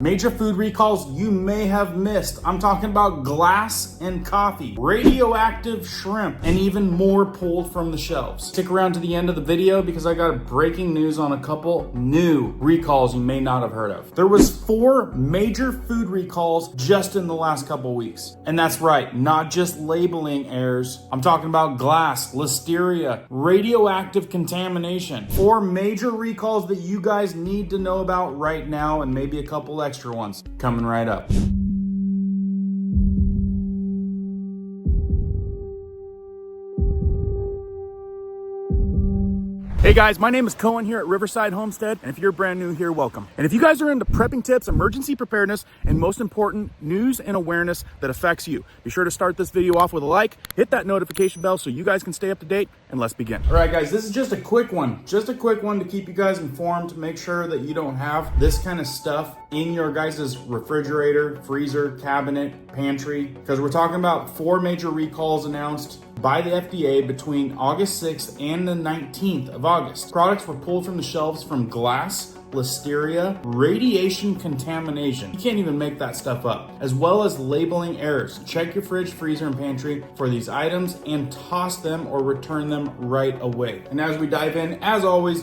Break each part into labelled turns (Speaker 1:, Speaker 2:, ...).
Speaker 1: Major food recalls you may have missed. I'm talking about glass and coffee, radioactive shrimp, and even more pulled from the shelves. Stick around to the end of the video because I got breaking news on a couple new recalls you may not have heard of. There was 4 major food recalls just in the last couple weeks. And that's right, not just labeling errors. I'm talking about glass, listeria, radioactive contamination. 4 major recalls that you guys need to know about right now, and maybe a couple extra ones coming right up. Hey guys, my name is Cohen here at Riverside Homestead, and if you're brand new here, welcome. And if you guys are into prepping tips, emergency preparedness, and most important, news and awareness that affects you, be sure to start this video off with a like, hit that notification bell so you guys can stay up to date, and let's begin. All right guys, this is just a quick one to keep you guys informed, to make sure that you don't have this kind of stuff in your guys' refrigerator, freezer, cabinet, pantry, because we're talking about 4 major recalls announced by the FDA between August 6th and the 19th of August. Products were pulled from the shelves from glass, listeria, radiation contamination. You can't even make that stuff up. As well as labeling errors. Check your fridge, freezer, and pantry for these items and toss them or return them right away. And as we dive in, as always,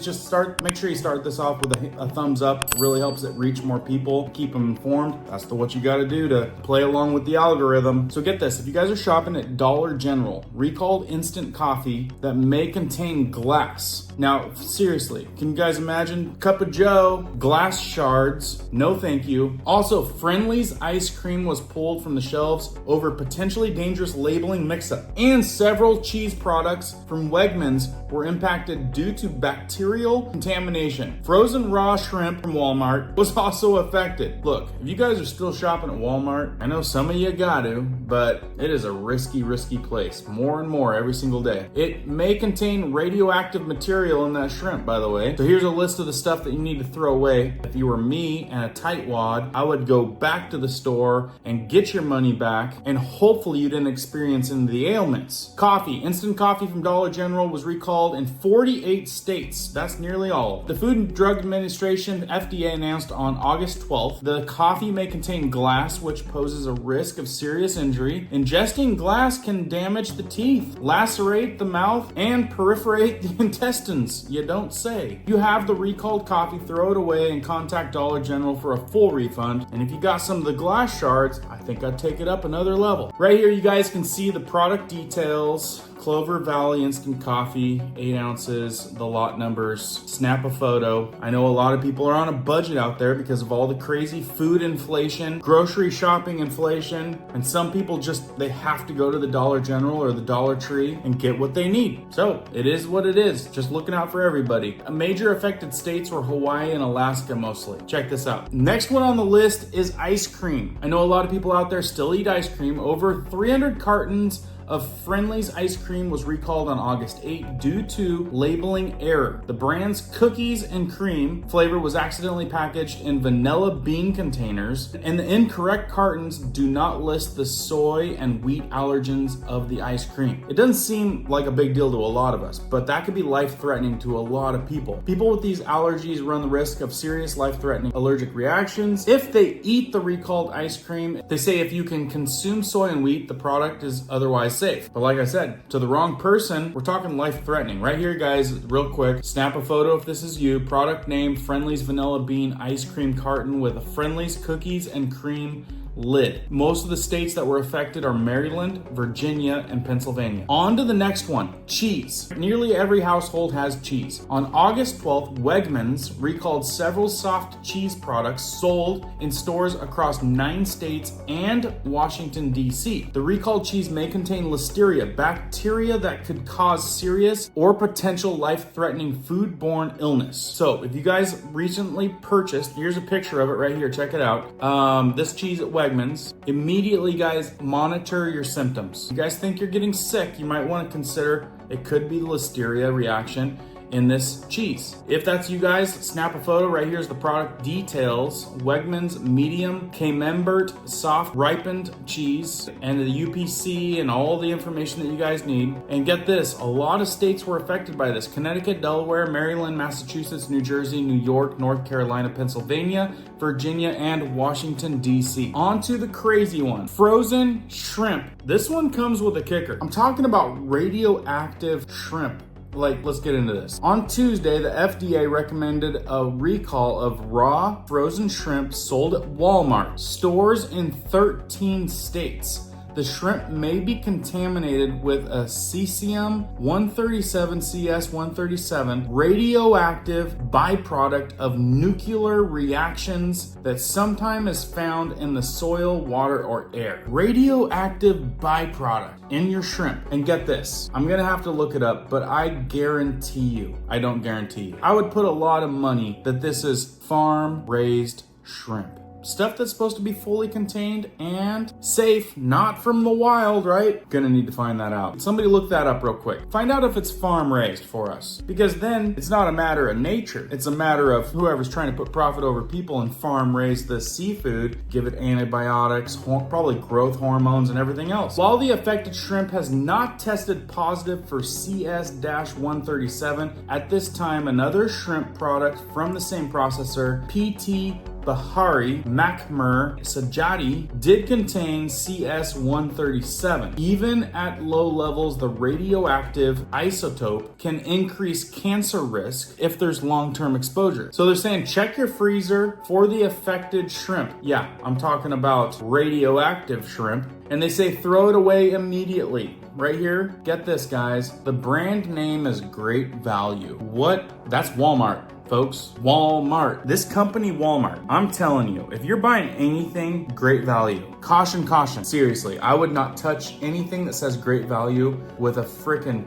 Speaker 1: make sure you start this off with a thumbs up. It really helps it reach more people, keep them informed. That's what you gotta do to play along with the algorithm. So get this, if you guys are shopping at Dollar General, recalled instant coffee that may contain glass. Now, seriously, can you guys imagine? Cup of Joe, glass shards, no thank you. Also, Friendly's ice cream was pulled from the shelves over potentially dangerous labeling mix-up. And several cheese products from Wegmans were impacted due to bacterial contamination. Frozen raw shrimp from Walmart was also affected. Look, if you guys are still shopping at Walmart, I know some of you got to, but it is a risky place. More and more every single day. It may contain radioactive material in that shrimp, by the way. So here's a list of the stuff that you need to throw away. If you were me and a tightwad, I would go back to the store and get your money back, and hopefully you didn't experience any of the ailments. Coffee. Instant coffee from Dollar General was recalled in 48 states. That's nearly all. The Food and Drug Administration, FDA, announced on August 12th, the coffee may contain glass, which poses a risk of serious injury. Ingesting glass can damage the teeth, lacerate the mouth, and perforate the intestines. You don't say. You have the recalled coffee, throw it away and contact Dollar General for a full refund. And if you got some of the glass shards, I think I'd take it up another level. Right here, you guys can see the product details. Clover Valley instant coffee, 8 ounces, the lot numbers, snap a photo. I know a lot of people are on a budget out there because of all the crazy food inflation, grocery shopping inflation, and some people they have to go to the Dollar General or the Dollar Tree and get what they need. So it is what it is, just looking out for everybody. Major affected states were Hawaii and Alaska mostly. Check this out. Next one on the list is ice cream. I know a lot of people out there still eat ice cream. Over 300 cartons of Friendly's ice cream was recalled on August 8 due to labeling error. The brand's cookies and cream flavor was accidentally packaged in vanilla bean containers, and the incorrect cartons do not list the soy and wheat allergens of the ice cream. It doesn't seem like a big deal to a lot of us, but that could be life-threatening to a lot of people. People with these allergies run the risk of serious life-threatening allergic reactions if they eat the recalled ice cream. They say if you can consume soy and wheat, the product is otherwise safe. But like I said, to the wrong person, we're talking life-threatening. Right here, guys, real quick, snap a photo if this is you. Product name, Friendly's Vanilla Bean Ice Cream Carton with a Friendly's Cookies and Cream lid. Most of the states that were affected are Maryland, Virginia, and Pennsylvania. On to the next one, cheese. Nearly every household has cheese. On August 12th, Wegmans recalled several soft cheese products sold in stores across 9 states and Washington, D.C. The recalled cheese may contain listeria, bacteria that could cause serious or potential life-threatening foodborne illness. So if you guys recently purchased, here's a picture of it right here, check it out. This cheese at Wegmans, immediately, guys, monitor your symptoms. You guys think you're getting sick, you might want to consider it could be listeria reaction. in this cheese. If that's you guys, snap a photo. Right here's the product details. Wegmans medium Camembert soft ripened cheese and the UPC and all the information that you guys need. And get this, a lot of states were affected by this. Connecticut, Delaware, Maryland, Massachusetts, New Jersey, New York, North Carolina, Pennsylvania, Virginia, and Washington, D.C. On to the crazy one. Frozen shrimp. This one comes with a kicker. I'm talking about radioactive shrimp. Let's get into this. On Tuesday, the FDA recommended a recall of raw frozen shrimp sold at Walmart stores in 13 states. The shrimp may be contaminated with a cesium-137 CS-137 radioactive byproduct of nuclear reactions that sometimes is found in the soil, water, or air. Radioactive byproduct in your shrimp. And get this, I'm gonna have to look it up, but I guarantee you, I don't guarantee you, I would put a lot of money that this is farm-raised shrimp. Stuff that's supposed to be fully contained and safe, not from the wild, right? Gonna need to find that out. Somebody look that up real quick. Find out if it's farm raised for us. Because then it's not a matter of nature. It's a matter of whoever's trying to put profit over people and farm raise this seafood, give it antibiotics, probably growth hormones and everything else. While the affected shrimp has not tested positive for CS-137, at this time another shrimp product from the same processor, PT Bahari Makmur Sajati, did contain CS-137. Even at low levels, the radioactive isotope can increase cancer risk if there's long-term exposure. So they're saying check your freezer for the affected shrimp. Yeah, I'm talking about radioactive shrimp. And they say throw it away immediately. Right here, get this guys, the brand name is Great Value. What? That's Walmart. Folks, Walmart. This company, Walmart, I'm telling you, if you're buying anything, Great Value. Caution, caution. Seriously, I would not touch anything that says Great Value with a freaking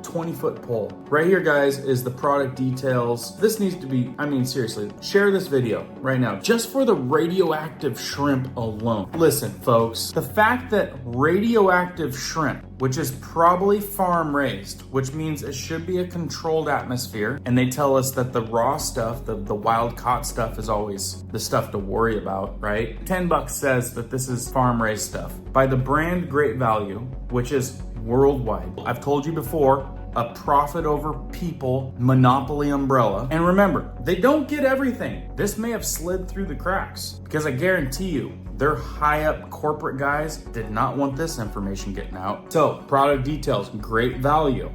Speaker 1: 20-foot pole. Right here, guys, is the product details. This needs to be, seriously, share this video right now, just for the radioactive shrimp alone. Listen, folks, the fact that radioactive shrimp, which is probably farm raised, which means it should be a controlled atmosphere, and they tell us that the raw stuff, the wild caught stuff is always the stuff to worry about, right? $10 says that this is farm raised stuff by the brand Great Value, which is worldwide. I've told you before, a profit over people monopoly umbrella. And remember, they don't get everything. This may have slid through the cracks because I guarantee you, their high up corporate guys did not want this information getting out. So product details, Great Value.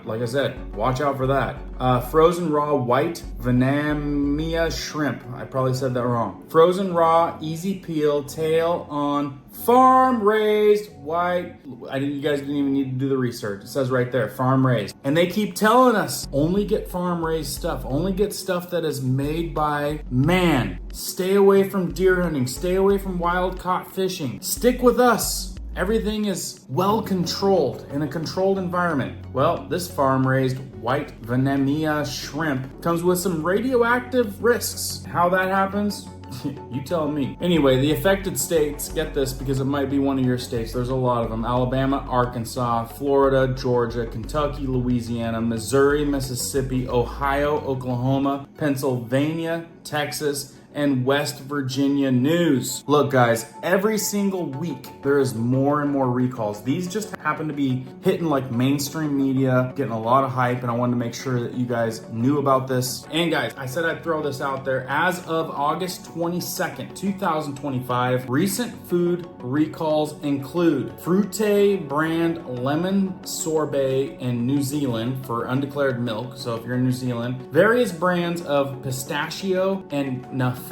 Speaker 1: Like I said, watch out for that. Frozen raw white Vietnamese shrimp. I probably said that wrong. Frozen raw, easy peel, tail on, farm raised white. You guys didn't even need to do the research. It says right there, farm raised. And they keep telling us, only get farm raised stuff. Only get stuff that is made by man. Stay away from deer hunting. Stay away from wild caught fishing. Stick with us. Everything is well controlled in a controlled environment. Well, this farm-raised white Vietnamese shrimp comes with some radioactive risks. How that happens? You tell me. Anyway, the affected states, get this because it might be one of your states. There's a lot of them. Alabama, Arkansas, Florida, Georgia, Kentucky, Louisiana, Missouri, Mississippi, Ohio, Oklahoma, Pennsylvania, Texas, and West Virginia news. Look guys, every single week there is more and more recalls. These just happen to be hitting like mainstream media, getting a lot of hype, and I wanted to make sure that you guys knew about this. And guys, I said I'd throw this out there. As of August 22nd, 2025, recent food recalls include Fruité brand lemon sorbet in New Zealand for undeclared milk, so if you're in New Zealand, various brands of pistachio and Nafé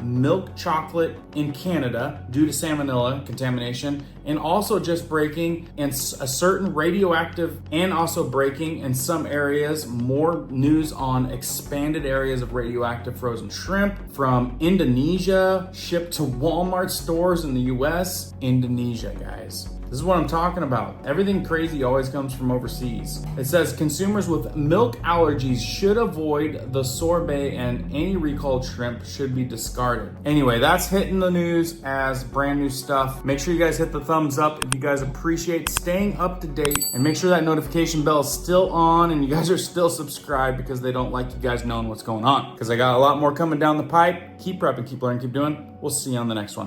Speaker 1: milk chocolate in Canada due to salmonella contamination, and also just breaking in a certain radioactive, and also breaking in some areas, more news on expanded areas of radioactive frozen shrimp from Indonesia, shipped to Walmart stores in the US. Indonesia, guys. This is what I'm talking about. Everything crazy always comes from overseas. It says consumers with milk allergies should avoid the sorbet and any recalled shrimp should be discarded. Anyway, that's hitting the news as brand new stuff. Make sure you guys hit the thumbs up if you guys appreciate staying up to date, and make sure that notification bell is still on and you guys are still subscribed, because they don't like you guys knowing what's going on. Because I got a lot more coming down the pipe. Keep prepping, keep learning, keep doing. We'll see you on the next one.